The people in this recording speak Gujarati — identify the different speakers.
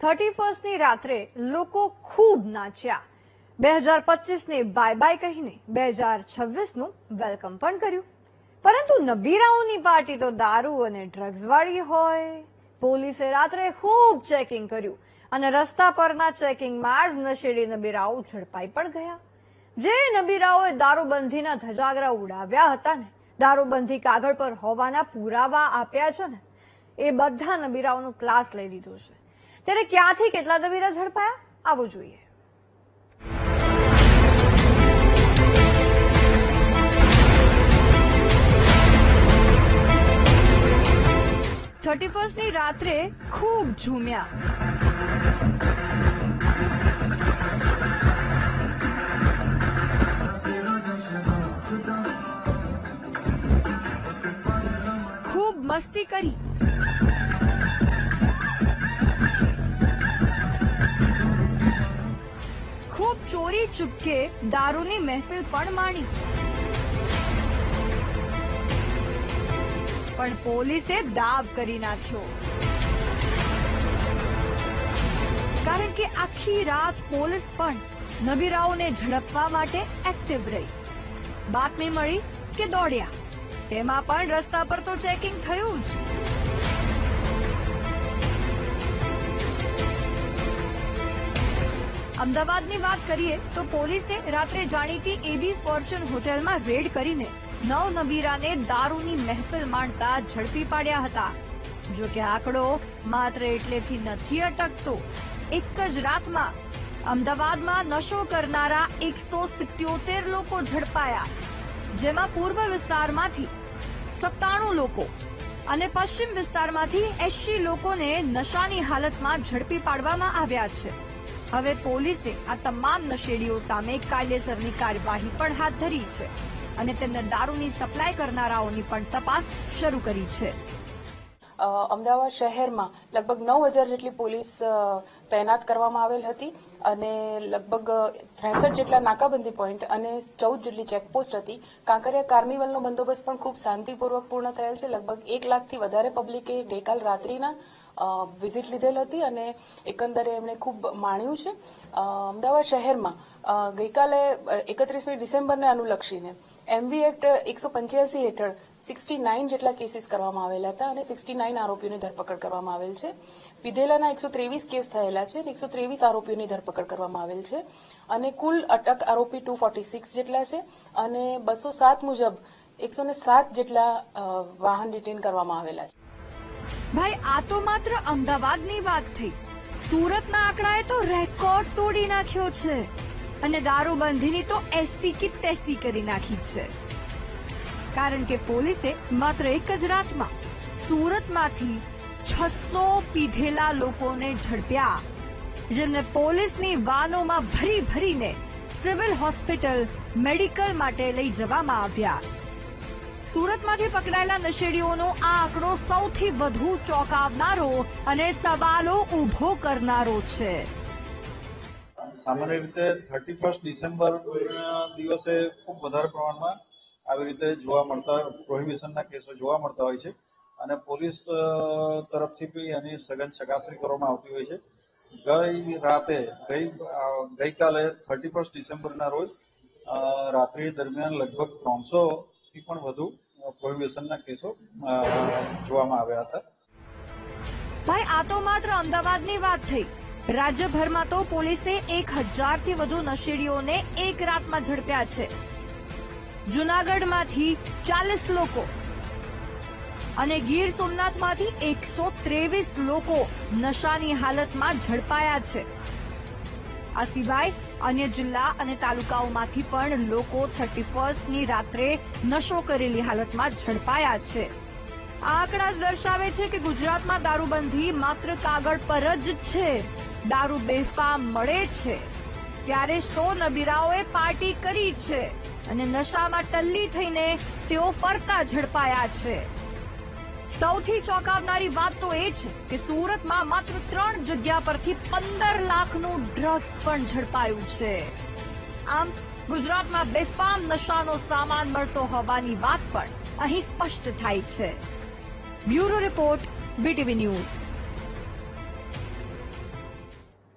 Speaker 1: 31ની રાત્રે લોકો ખૂબ નાચ્યા. 2025ને બાય બાય કહીને 2026નું વેલકમ પણ કર્યું. પરંતુ નબીરાઓની પાર્ટી તો દારૂ અને ડ્રગ્સ વાળી હોય. પોલીસે રાત્રે ખૂબ ચેકિંગ કર્યું અને રસ્તા પરના ચેકિંગમાં જ નશેડી નબીરાઓ ઝડપાઈ પણ ગયા. જે નબીરાઓએ દારૂબંધીના ધજાગરા ઉડાવ્યા હતા ને, દારૂબંધી કાગળ પર હોવાના પુરાવા આપ્યા છે ને, એ બધા નબીરાઓનો ક્લાસ લઈ લીધો છે. ત્યારે ક્યાંથી કેટલા નબીરા ઝડપાયા આવો જોઈએ. ની રાત્રે ખૂબ ઝૂમ્યા. ખૂબ મસ્તી કરી. ખૂબ ચોરી ચૂપકે દારૂની મહેફિલ પણ માણી. પણ પોલીસે દાવ કરી નાખ્યો. કારણ કે આખી રાત પોલીસ પણ નબીરાઓને ઝડપવા માટે એક્ટિવ રહી. બાતમી મળી કે દોડ્યા. તેમાં પણ રસ્તા પર તો ચેકિંગ થયું જ. અમદાવાદની વાત કરીએ તો પોલીસે રાત્રે જાણીતી એબી ફોર્ચ્યુન હોટેલમાં રેડ કરીને 9 નબીરાને દારૂની મહેફિલ માણતા ઝડપી પાડ્યા હતા. જો કે આંકડો માત્ર એટલેથી નથી અટકતો. એક જ રાતમાં અમદાવાદમાં નશો કરનારા 177 લોકો ઝડપાયા, જેમાં પૂર્વ વિસ્તારમાંથી 97 લોકો અને પશ્ચિમ વિસ્તારમાંથી 80 લોકોને નશાની હાલતમાં ઝડપી પાડવામાં આવ્યા છે. હવે પોલીસે આ તમામ નશેડીઓ સામે કાયદેસરની કાર્યવાહી પણ હાથ ધરી છે અને તેમને દારૂની સપ્લાય કરનારાઓની પણ તપાસ શરૂ કરી છે.
Speaker 2: અમદાવાદ શહેરમાં લગભગ 9000 જેટલી પોલીસ તૈનાત કરવામાં આવેલ હતી અને લગભગ 63 જેટલા નાકાબંધી પોઈન્ટ અને 14 જેટલી ચેકપોસ્ટ હતી. કાંકરિયા કાર્નિવલનો બંદોબસ્ત પણ ખૂબ શાંતિપૂર્વક પૂર્ણ થયેલ છે. લગભગ 1 લાખથી વધારે પબ્લિકે ગઈકાલ રાત્રિના વિઝિટ લીધેલ હતી અને એકંદરે એમણે ખૂબ માણ્યું છે. અમદાવાદ શહેરમાં ગઈકાલે 31મી ડિસેમ્બરને અનુલક્ષીને એમવી એક્ટ 185 હેઠળ 69 જેટલા કેસીસ કરવામાં આવેલા હતા અને 69 આરોપીઓની ધરપકડ કરવામાં આવેલ છે. વિધેલાના 123 કેસ થયેલા છે અને 123 આરોપીઓની ધરપકડ કરવામાં આવેલ છે અને કુલ અટક આરોપી 246 જેટલા છે અને 207 મુજબ 107 જેટલા વાહન ડિટેન કરવામાં આવેલા છે.
Speaker 1: ભાઈ, આ તો માત્ર અમદાવાદની વાત થઈ. સુરતના આંકડાએ તો રેકોર્ડ તોડી નાખ્યો છે અને દારૂબંધીની તો એસી કી તેસી કરી નાખી છે. કારણ કે પોલીસે માત્ર એક જ રાતમાં સુરતમાંથી 600 પીધેલા લોકોને ઝડપ્યા, જેમને પોલીસની વાનોમાં ભરી ભરીને સિવિલ હોસ્પિટલ મેડિકલ માટે લઈ જવામાં આવ્યા. સુરતમાંથી પકડાયેલા નશેડીઓનો આ આંકડો સૌથી વધુ ચોંકાવનારો અને સવાલો ઉભો કરનારો છે.
Speaker 3: સામાન્ય રીતે 31 ડિસેમ્બર દિવસે ખૂબ વધારે પ્રમાણમાં આવી રીતે જોવા મળતા પ્રોહિબિશનના કેસો જોવા મળતા હોય છે અને પોલીસ તરફથી બી એની સઘન ચકાસણી કરવામાં આવતી હોય છે. ગઈકાલે 31 ડિસેમ્બરના રોજ રાત્રિ દરમિયાન લગભગ 300થી પણ વધુ પ્રોહિબિશનના કેસો જોવામાં આવ્યા હતા.
Speaker 1: ભાઈ, આ તો માત્ર અમદાવાદની વાત થઈ. રાજ્યભરમાં તો પોલીસે 1000થી વધુ નશેડીઓને એક રાતમાં ઝડપ્યા છે. જૂનાગઢમાંથી 40 લોકો અને ગીર સોમનાથમાંથી 123 લોકો નશાની હાલતમાં ઝડપાયા છે. આ સિવાય અન્ય જિલ્લા અને તાલુકાઓમાંથી પણ લોકો 31ની રાત્રે નશો કરેલી હાલતમાં ઝડપાયા છે. આ આંકડા જ દર્શાવે છે કે ગુજરાતમાં દારૂબંધી માત્ર કાગળ પર જ છે. દારૂ બેફામ મળે છે ત્યારે સો નબીરાઓએ પાર્ટી કરી છે અને નશામાં ટલ્લી થઈને તેઓ ફરતા ઝડપાયા છે. સૌથી ચોંકાવનારી વાત તો એ છે કે સુરતમાં માત્ર 3 જગ્યા પરથી 15 લાખનું ડ્રગ્સ પણ ઝડપાયું છે. આમ ગુજરાતમાં બેફામ નશાનો સામાન મળતો હોવાની વાત પણ અહીં સ્પષ્ટ થાય છે. Bureau report, BTV news.